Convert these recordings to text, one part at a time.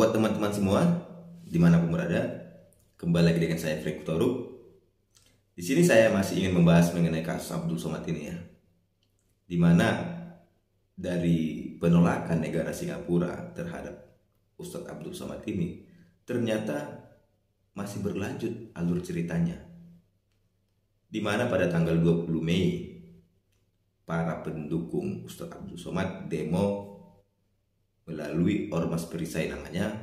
Buat teman-teman semua dimanapun berada, kembali lagi dengan saya Frank Toruk. Di sini saya masih ingin membahas mengenai kasus Abdul Somad ini ya, dimana dari penolakan negara Singapura terhadap Ustadz Abdul Somad ini ternyata masih berlanjut alur ceritanya, dimana pada tanggal 20 Mei para pendukung Ustadz Abdul Somad demo melalui Ormas Perisai namanya,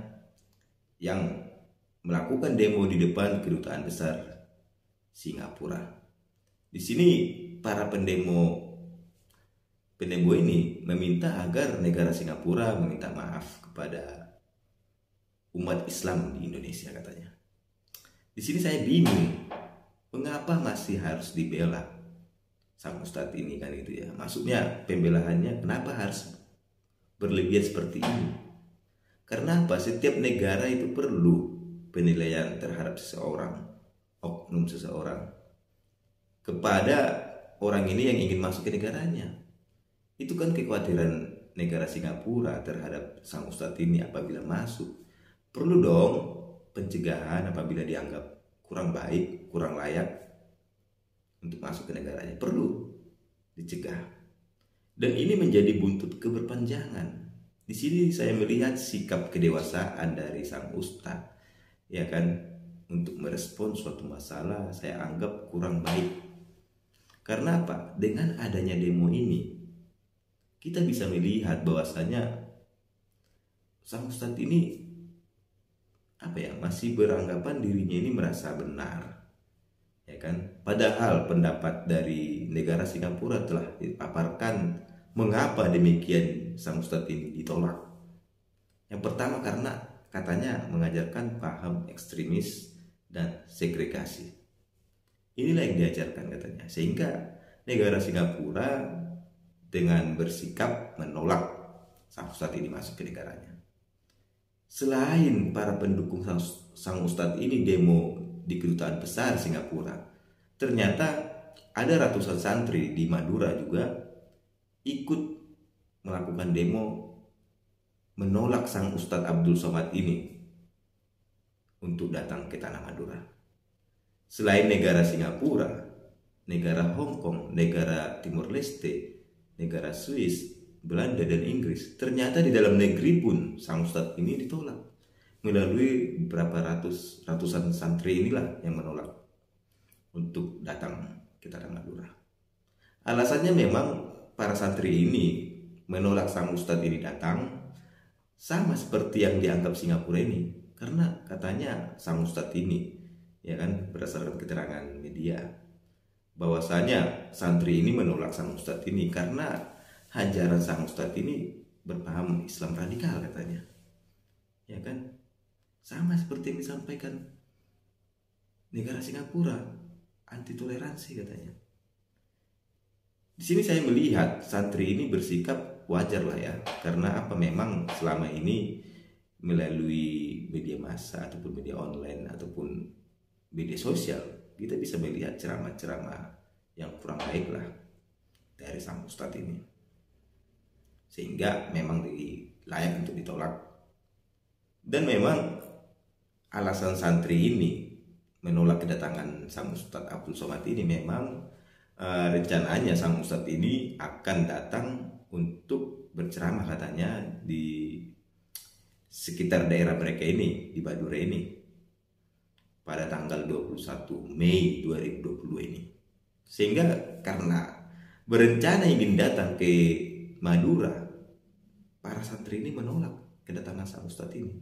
yang melakukan demo di depan Kedutaan Besar Singapura. Di sini para pendemo ini meminta agar negara Singapura meminta maaf kepada umat Islam di Indonesia katanya. Di sini saya bingung, mengapa masih harus dibela sang Ustadz ini kan itu ya. Maksudnya pembelaannya kenapa harus berlebihan seperti ini? Karena apa? Setiap negara itu perlu penilaian terhadap seseorang, oknum seseorang, kepada orang ini yang ingin masuk ke negaranya. Itu kan kekhawatiran negara Singapura terhadap sang Ustadz ini apabila masuk. Perlu dong pencegahan apabila dianggap kurang baik, kurang layak untuk masuk ke negaranya. Perlu dicegah. Dan ini menjadi buntut keberpanjangan. Di sini saya melihat sikap kedewasaan dari sang ustadz, ya kan, untuk merespon suatu masalah saya anggap kurang baik. Karena apa? Dengan adanya demo ini, kita bisa melihat bahwasanya sang ustadz ini masih beranggapan dirinya ini merasa benar, ya kan? Padahal pendapat dari negara Singapura telah dipaparkan mengapa demikian sang ustadz ini ditolak. Yang pertama karena katanya mengajarkan paham ekstremis dan segregasi. Inilah yang diajarkan katanya, sehingga negara Singapura dengan bersikap menolak sang ustadz ini masuk ke negaranya. Selain para pendukung sang ustadz ini demo di Kedutaan Besar Singapura, ternyata ada ratusan santri di Madura juga ikut melakukan demo menolak sang Ustadz Abdul Somad ini untuk datang ke tanah Madura. Selain negara Singapura, negara Hong Kong, negara Timur Leste, negara Swiss, Belanda dan Inggris, ternyata di dalam negeri pun sang Ustadz ini ditolak melalui beberapa ratusan santri inilah yang menolak untuk datang ke tanah Madura. Alasannya memang para santri ini menolak sang ustadz ini datang sama seperti yang dianggap Singapura ini, karena katanya sang ustadz ini, ya kan, berdasarkan keterangan media, bahwasanya santri ini menolak sang ustadz ini karena ajaran sang ustadz ini berpaham Islam radikal katanya, ya kan, sama seperti yang disampaikan negara Singapura, anti toleransi katanya. Di sini saya melihat santri ini bersikap wajar lah ya, karena apa, memang selama ini melalui media massa ataupun media online ataupun media sosial kita bisa melihat ceramah-ceramah yang kurang baik lah dari sang ustadz ini, sehingga memang layak untuk ditolak. Dan memang alasan santri ini menolak kedatangan sang Ustadz Abdul Somad ini memang rencananya sang ustadz ini akan datang untuk berceramah katanya di sekitar daerah mereka ini, di Madura ini, pada tanggal 21 Mei 2020 ini. Sehingga karena berencana ingin datang ke Madura, para santri ini menolak kedatangan sang ustadz ini,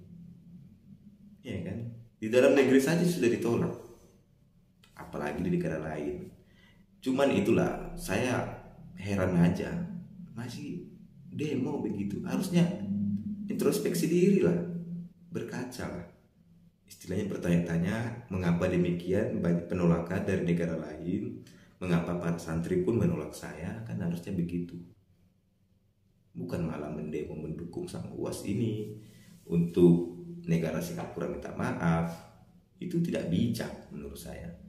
ya kan? Di dalam negeri saja sudah ditolak, apalagi di negara lain. Cuman itulah, saya heran aja, masih demo begitu. Harusnya introspeksi diri lah, berkaca lah. Istilahnya bertanya-tanya, mengapa demikian banyak penolakan dari negara lain, mengapa para santri pun menolak saya, kan harusnya begitu. Bukan malah mendemo mendukung sang UAS ini untuk negara Singapura minta maaf. Itu tidak bijak menurut saya.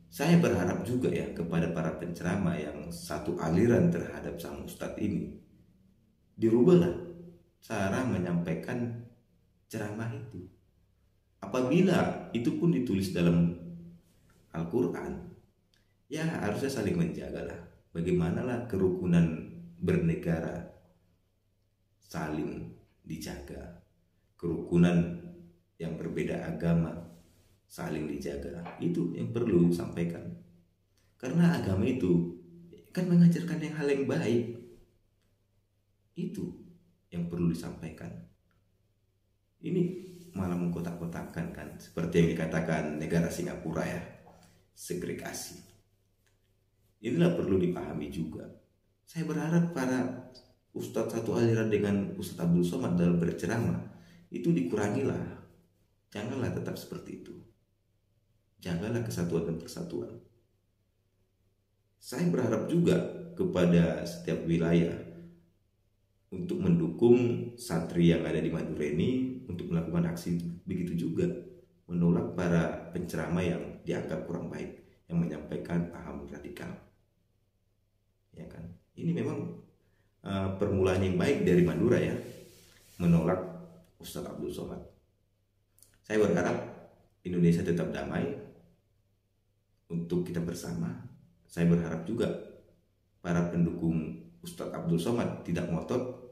Saya berharap juga ya kepada para penceramah yang satu aliran terhadap sang ustadz ini, dirubahlah cara menyampaikan ceramah itu. Apabila itu pun ditulis dalam Al-Quran, ya harusnya saling menjaga lah. Bagaimanalah kerukunan bernegara saling dijaga, kerukunan yang berbeda agama saling dijaga. Itu yang perlu disampaikan, karena agama itu kan mengajarkan hal yang baik. Itu yang perlu disampaikan. Ini malah mengkotak-kotakkan kan, seperti yang dikatakan negara Singapura ya, segregasi. Inilah perlu dipahami juga. Saya berharap para ustadz satu aliran dengan Ustadz Abdul Somad dalam berceramah itu dikurangilah. Janganlah tetap seperti itu. Jagalah kesatuan dan persatuan. Saya berharap juga kepada setiap wilayah untuk mendukung santri yang ada di Madura ini untuk melakukan aksi itu. Begitu juga menolak para penceramah yang dianggap kurang baik, yang menyampaikan paham radikal. Ya kan? Ini memang permulaan yang baik dari Madura ya, menolak Ustadz Abdul Somad. Saya berharap Indonesia tetap damai untuk kita bersama. Saya berharap juga para pendukung Ustadz Abdul Somad tidak ngotot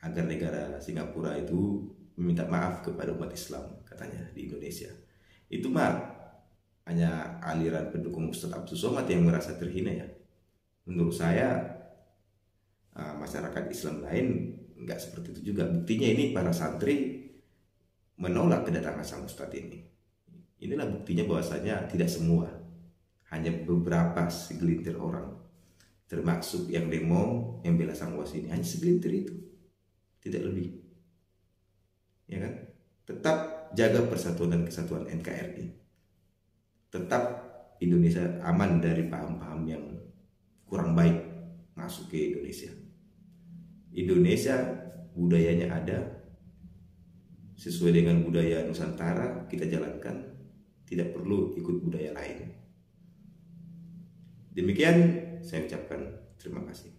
agar negara Singapura itu meminta maaf kepada umat Islam, katanya di Indonesia. Itu mah hanya aliran pendukung Ustadz Abdul Somad yang merasa terhina ya. Menurut saya masyarakat Islam lain nggak seperti itu juga. Buktinya ini para santri menolak kedatangan sang Ustadz ini. Inilah buktinya bahwasanya tidak semua, hanya beberapa segelintir orang, termasuk yang demo, yang bela sang was ini, hanya segelintir itu, tidak lebih. Ya kan? Tetap jaga persatuan dan kesatuan NKRI. Tetap Indonesia aman dari paham-paham yang kurang baik masuk ke Indonesia. Indonesia budayanya ada, sesuai dengan budaya Nusantara kita jalankan, tidak perlu ikut budaya lain. Demikian saya ucapkan terima kasih.